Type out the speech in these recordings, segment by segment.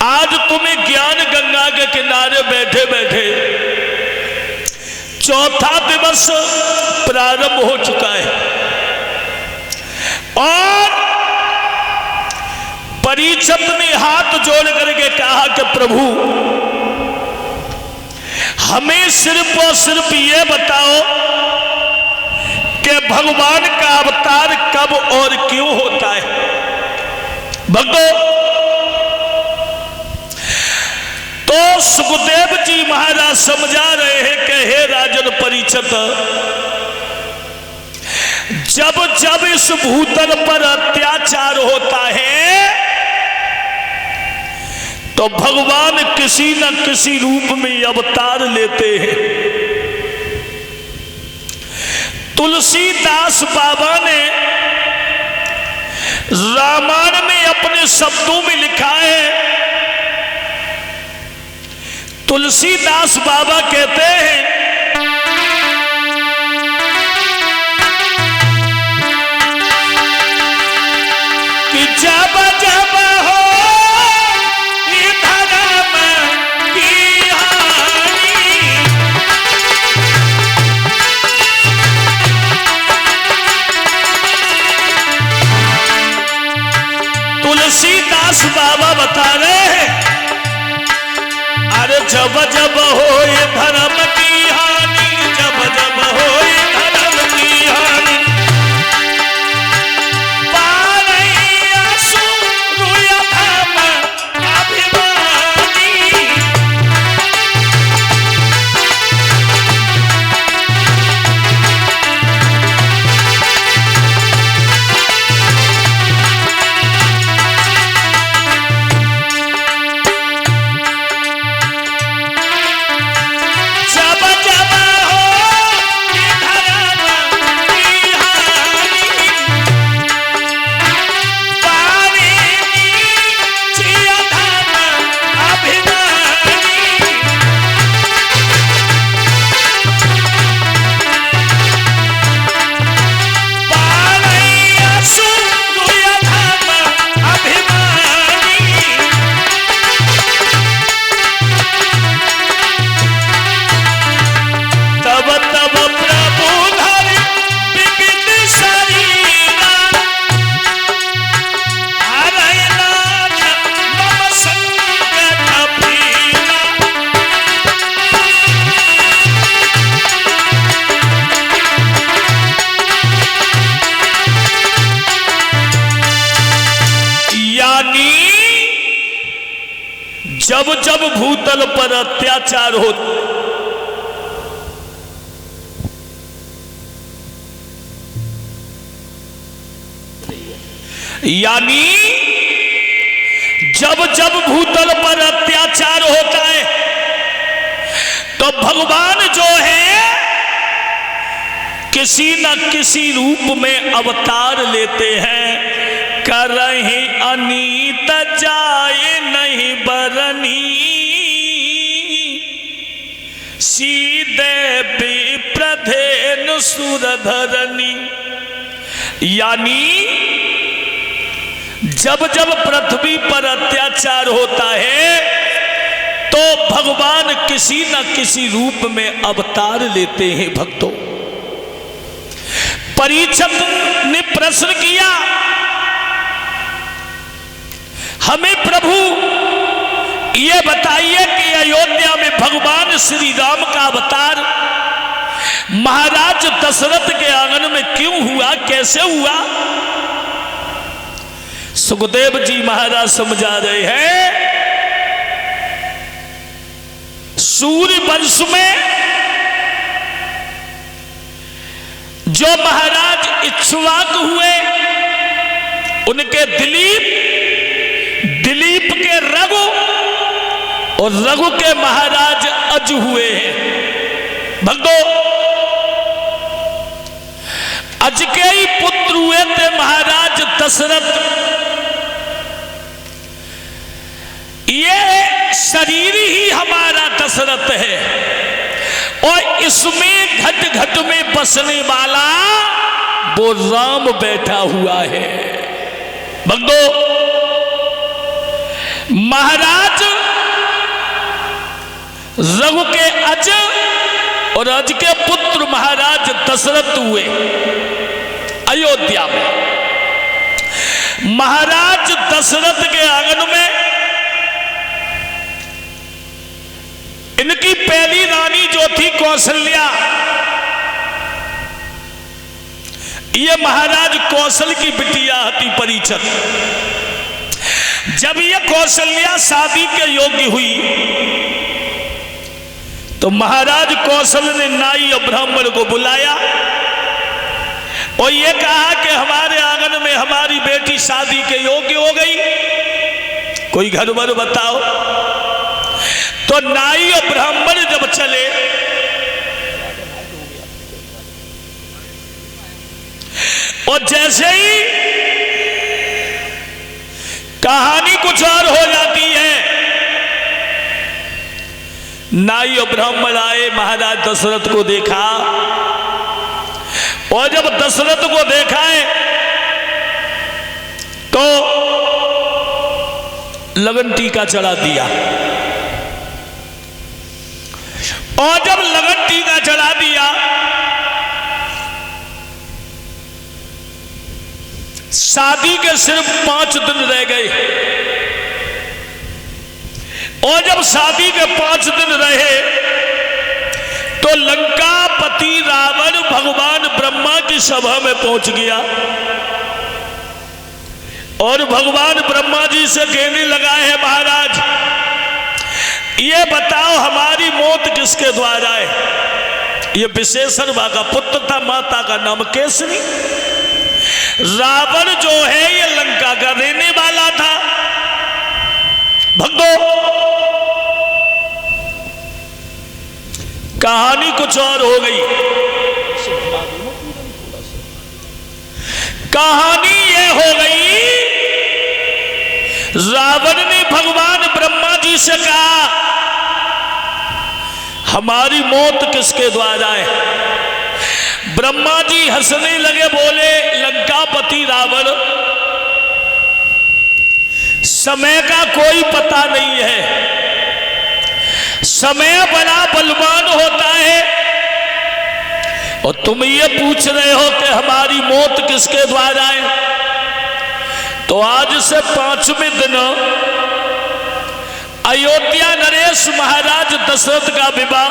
आज तुम्हें ज्ञान गंगा के किनारे बैठे बैठे चौथा दिवस प्रारंभ हो चुका है और परीक्षित ने हाथ जोड़ करके कहा कि प्रभु हमें सिर्फ और सिर्फ ये बताओ कि भगवान का अवतार कब और क्यों होता है। भक्तों, तो सुखदेव जी महाराज समझा रहे हैं कि हे राजन परीक्षित, जब जब इस भूतल पर अत्याचार होता है तो भगवान किसी न किसी रूप में अवतार लेते हैं। तुलसीदास बाबा ने रामायण में अपने शब्दों में लिखा है, तुलसीदास बाबा कहते हैं कि जब जब हो धर्म की हानि, तुलसीदास बाबा बता रहे हैं, अरे जब जब हो धर्म की हानि, जब जब हो धर्म की हानि, जब जब भूतल पर अत्याचार हो, यानी जब जब भूतल पर अत्याचार होता है तो भगवान जो है किसी न किसी रूप में अवतार लेते हैं। करहीं अनीत जाए नहीं बरनी, सीधे विप्रधेनु सुरधरनी, यानी जब जब पृथ्वी पर अत्याचार होता है तो भगवान किसी न किसी रूप में अवतार लेते हैं। भक्तों, परीक्षित ने प्रश्न किया, हमें प्रभु ये बताइए कि अयोध्या में भगवान श्री राम का अवतार महाराज दशरथ के आंगन में क्यों हुआ, कैसे हुआ। सुखदेव जी महाराज समझा रहे हैं, सूर्य वंश में जो महाराज इक्ष्वाकु हुए उनके दिलीप के रघु और रघु के महाराज अज हुए हैं। भक्तों, अज के ही पुत्र हुए थे महाराज दशरथ। ये शरीर ही हमारा दशरथ है और इसमें घट घट में बसने वाला वो राम बैठा हुआ है। भक्तों, महाराज रघु के अज और अज के पुत्र महाराज दशरथ हुए अयोध्या में। महाराज दशरथ के आंगन में इनकी पहली रानी जो थी कौशल्या, ये महाराज कौशल की बिटिया थी परीक्षित। जब ये कौशल्या शादी के योग्य हुई तो महाराज कौशल ने नाई और ब्राह्मण को बुलाया और ये कहा कि हमारे आंगन में हमारी बेटी शादी के योग्य हो गई, कोई घर वर बताओ। तो नाई और ब्राह्मण जब चले और जैसे ही कहानी कुछ और हो जाती है, नाई और ब्राह्मण आए, महाराज दशरथ को देखा और जब दशरथ को देखा है तो लगन टीका चढ़ा दिया और जब लगन टीका चढ़ा दिया शादी के सिर्फ 5 दिन रह गए और जब शादी के 5 दिन रहे तो लंकापति रावण भगवान ब्रह्मा की सभा में पहुंच गया और भगवान ब्रह्मा जी से कहने लगा है, महाराज ये बताओ हमारी मौत किसके द्वारा है। ये विशेषण का पुत्र था, माता का नाम केसरी। रावण जो है ये लंका का रहने वाला था। भक्तों, कहानी कुछ और हो गई। कहानी ये हो गई, रावण ने भगवान ब्रह्मा जी से कहा हमारी मौत किसके द्वारा है। ब्रह्मा जी हंसने लगे, बोले लंकापति रावण, समय का कोई पता नहीं है, समय बड़ा बलवान होता है और तुम ये पूछ रहे हो कि हमारी मौत किसके द्वारा है। तो आज से 5वें दिन अयोध्या नरेश महाराज दशरथ का विवाह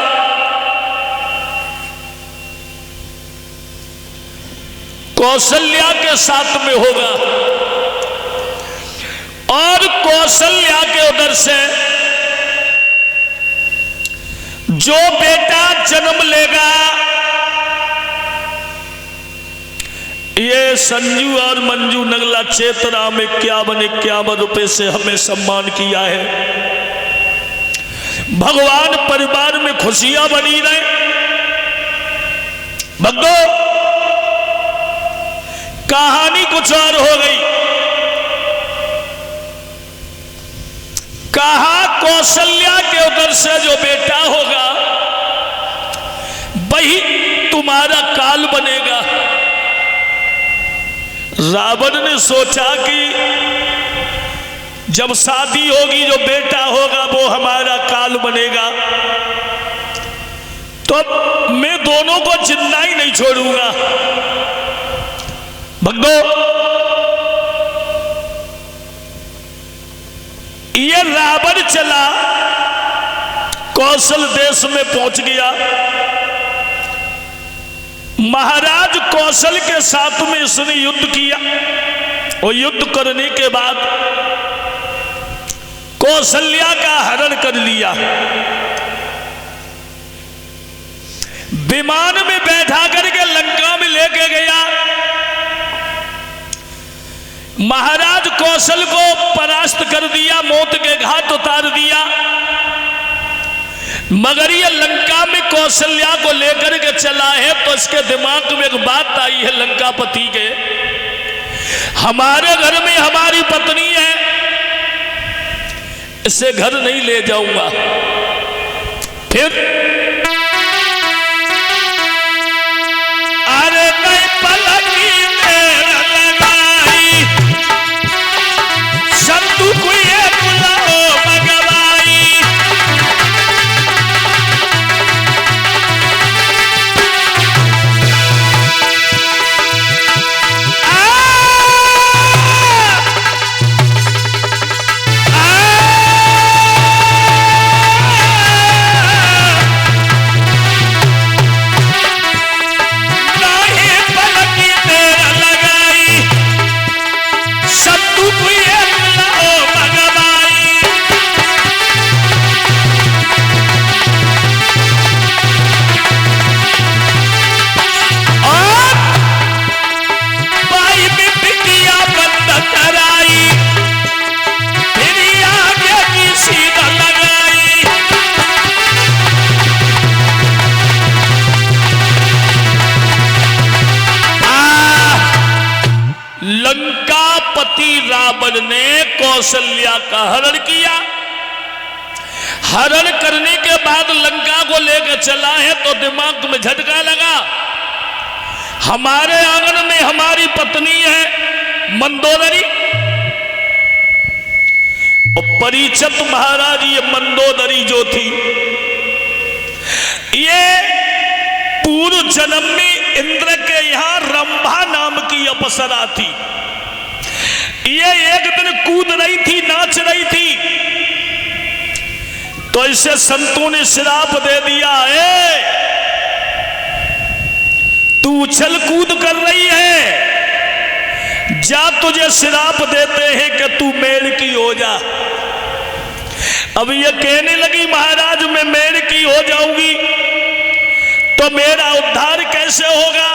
कौशल्या के साथ में होगा और कौशल्या के उधर से जो बेटा जन्म लेगा, ये संजू और मंजू नगला चेतना में 51 रुपए से हमें सम्मान किया है। भगवान परिवार में खुशियां बनी रहे। भक्तों, कहानी कुछ और हो गई। कहा कौशल्या के उधर से जो बेटा होगा वही तुम्हारा काल बनेगा। रावण ने सोचा कि जब शादी होगी जो बेटा होगा वो हमारा काल बनेगा, तो मैं दोनों को जिंदा ही नहीं छोड़ूंगा। भक्तों, ये रावण चला कौशल देश में पहुंच गया। महाराज कौशल के साथ में इसने युद्ध किया और युद्ध करने के बाद कौशल्या का हरण कर लिया। विमान में बैठा करके लंका में लेके गया। महाराज कौशल को परास्त कर दिया, मौत के घाट उतार दिया। मगर ये लंका में कौशल्या को लेकर के चला है तो इसके दिमाग में एक बात आई है लंकापति के, हमारे घर में हमारी पत्नी है, इसे घर नहीं ले जाऊंगा। फिर अरे नहीं पलकी देर लगाई, संतु को ये बुलाओ कौशल्या का हरण किया। हरण करने के बाद लंका को लेकर चला है तो दिमाग में झटका लगा, हमारे आंगन में हमारी पत्नी है मंदोदरी। और परीक्षित महाराज ये मंदोदरी जो थी ये पूर्व जन्म में इंद्र के यहां रंभा नाम की अप्सरा थी। ये एक दिन कूद रही थी, नाच रही थी, तो इसे संतों ने श्राप दे दिया है, तू उछल कूद कर रही है, जा तुझे श्राप देते हैं कि तू मेढ़ की हो जा। अब ये कहने लगी महाराज मैं मेढ़ की हो जाऊंगी तो मेरा उद्धार कैसे होगा?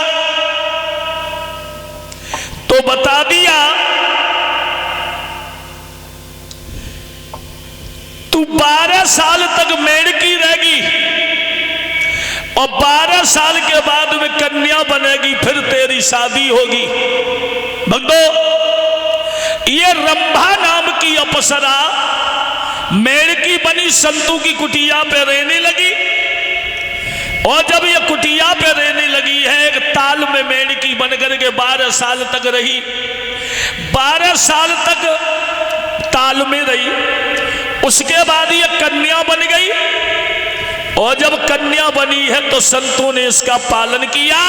तो बता दिया तू 12 साल तक मेढ़ की रहेगी और 12 साल के बाद में कन्या बनेगी, फिर तेरी शादी होगी। भक्तों, ये रंभा नाम की अप्सरा मेढ़ की बनी, संतू की कुटिया पे रहने लगी। और जब ये कुटिया पे रहने लगी है, एक ताल में मेढ़ की बनकर के 12 साल तक रही। 12 साल तक ताल में रही, उसके बाद ये कन्या बन गई। और जब कन्या बनी है तो संतों ने इसका पालन किया।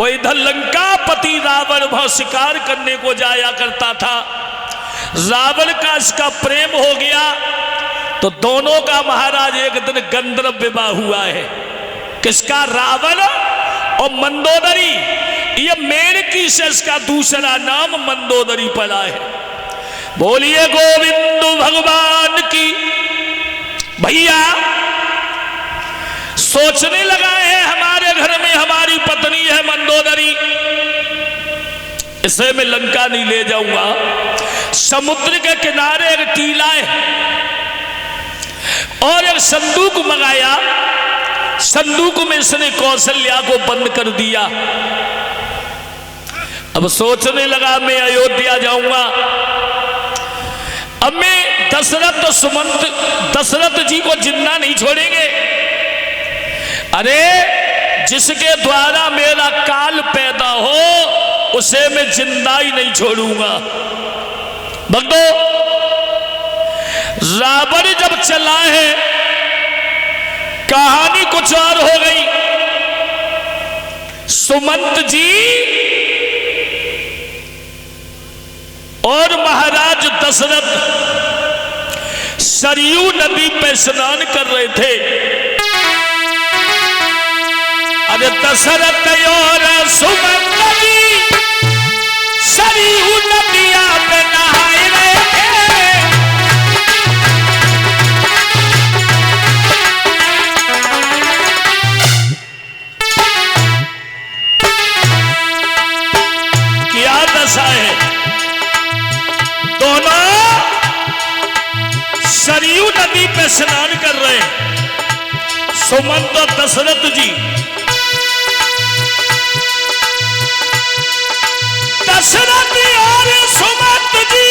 और इधर लंकापति रावण वहां शिकार करने को जाया करता था, रावण का इसका प्रेम हो गया, तो दोनों का महाराज एक दिन गंधर्व विवाह हुआ है। किसका? रावण और मंदोदरी। ये मेढ़की से इसका दूसरा नाम मंदोदरी पड़ा है। बोलिए गोविंद भगवान की। भैया सोचने लगा है हमारे घर में हमारी पत्नी है मंदोदरी, इसे मैं लंका नहीं ले जाऊंगा। समुद्र के किनारे एक टीला है और एक संदूक मंगाया, संदूक में इसने कौशल्या को बंद कर दिया। अब सोचने लगा मैं अयोध्या जाऊंगा, अब मैं दशरथ तो सुमंत दशरथ जी को जिंदा नहीं छोड़ेंगे। अरे जिसके द्वारा मेरा काल पैदा हो उसे मैं जिंदा ही नहीं छोड़ूंगा। भक्तों, रावण जब चला है कहानी कुछ और हो गई। सुमंत जी और महाराज दशरथ सरयू नदी पे स्नान कर रहे थे। अरे दशरथ और सुमंत जी सरयू नदिया पे नहाए रहे थे। क्या दशा है? दोनों सरयू नदी पे स्नान कर रहे हैं, सुमंत और दशरथ जी। दशरथ और सुमंत जी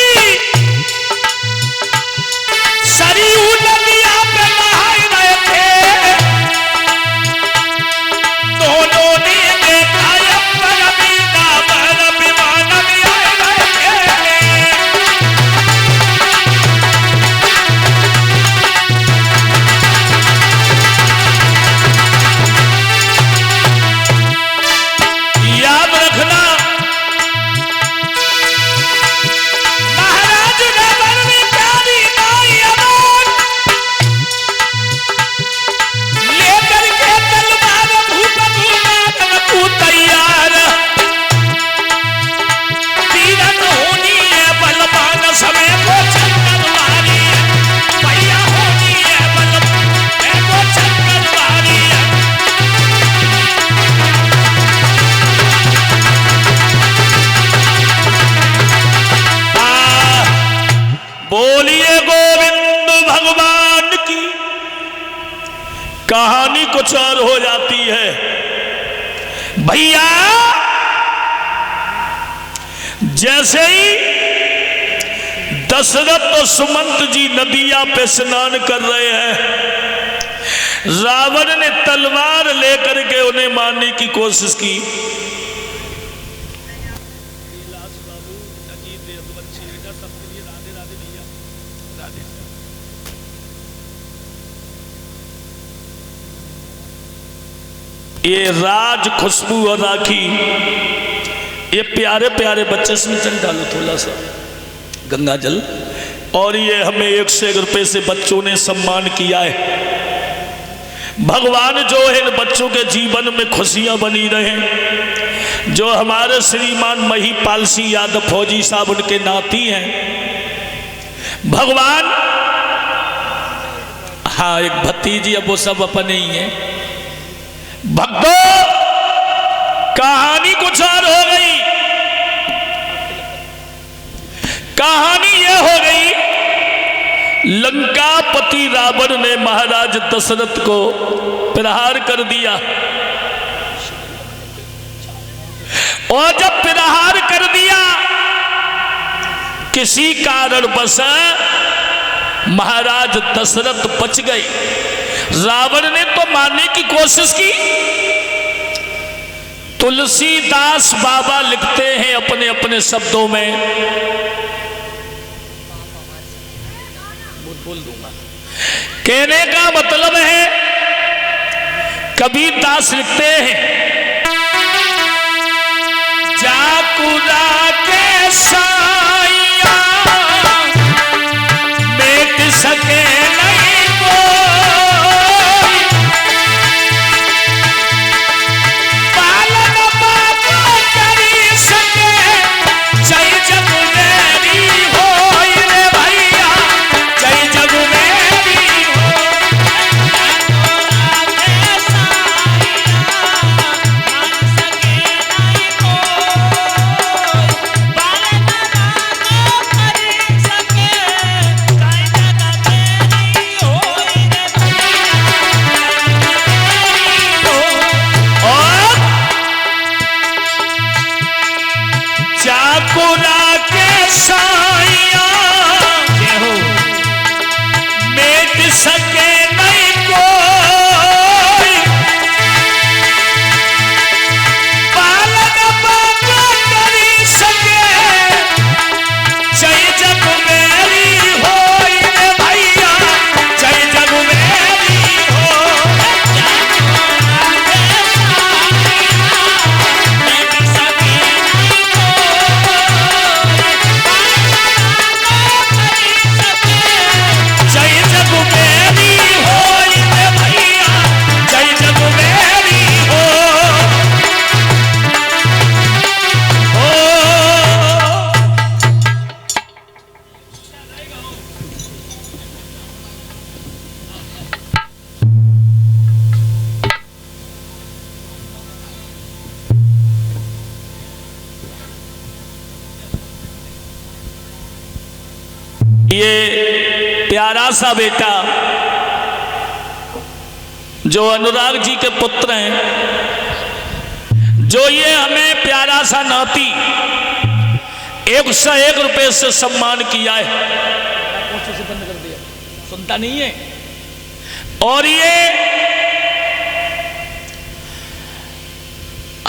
सरयू नदिया पे नहाए रहे थे। दोनों ने देखा विमान में आए रहे थे। याद रखना बोलिए गोविंद भगवान की। कहानी कुछ और हो जाती है भैया। जैसे ही दशरथ और सुमंत जी नदिया पे स्नान कर रहे हैं। रावण ने तलवार लेकर के उन्हें मारने की कोशिश की। ये राज, खुशबू और राखी, ये प्यारे प्यारे बच्चे, इसमें चल डालो थोड़ा सा गंगा जल। और ये हमें 1 से 1 रुपए से बच्चों ने सम्मान किया है। भगवान जो है इन बच्चों के जीवन में खुशियां बनी रहे। जो हमारे श्रीमान महिपाल सिंह यादव फौजी साहब, उनके नाती हैं भगवान। हाँ, एक भतीजी, अब वो सब अपने ही हैं। भक्तों, कहानी कुछ और हो गई। कहानी यह हो गई, लंकापति रावण ने महाराज दशरथ को प्रहार कर दिया। और जब प्रहार कर दिया, किसी कारणवश महाराज दशरथ बच गए। रावण ने तो मारने की कोशिश की। तुलसीदास बाबा लिखते हैं अपने अपने शब्दों में, बोल दूंगा, कहने का मतलब है, कबीरदास लिखते हैं, जाकुरा के साया मेट सके नहीं कोई, पालन बाबा करी सके, जय जग मेरी होई रे भैया, जय जग मेरी हो। चाकुरा के साया मेट सके नहीं कोई, पालन बाबा करी सके, जय जग मेरी होई रे भैया, जय जग मेरी हो। जय जग मेरी होई रे भैया, जय जग मेरी हो। ये प्यारा सा बेटा जो अनुराग जी के पुत्र हैं, जो ये हमें प्यारा सा नाती 1 से 1 रुपए से सम्मान किया है, बंद कर दिया, सुनता नहीं है। और ये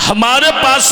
हमारे पास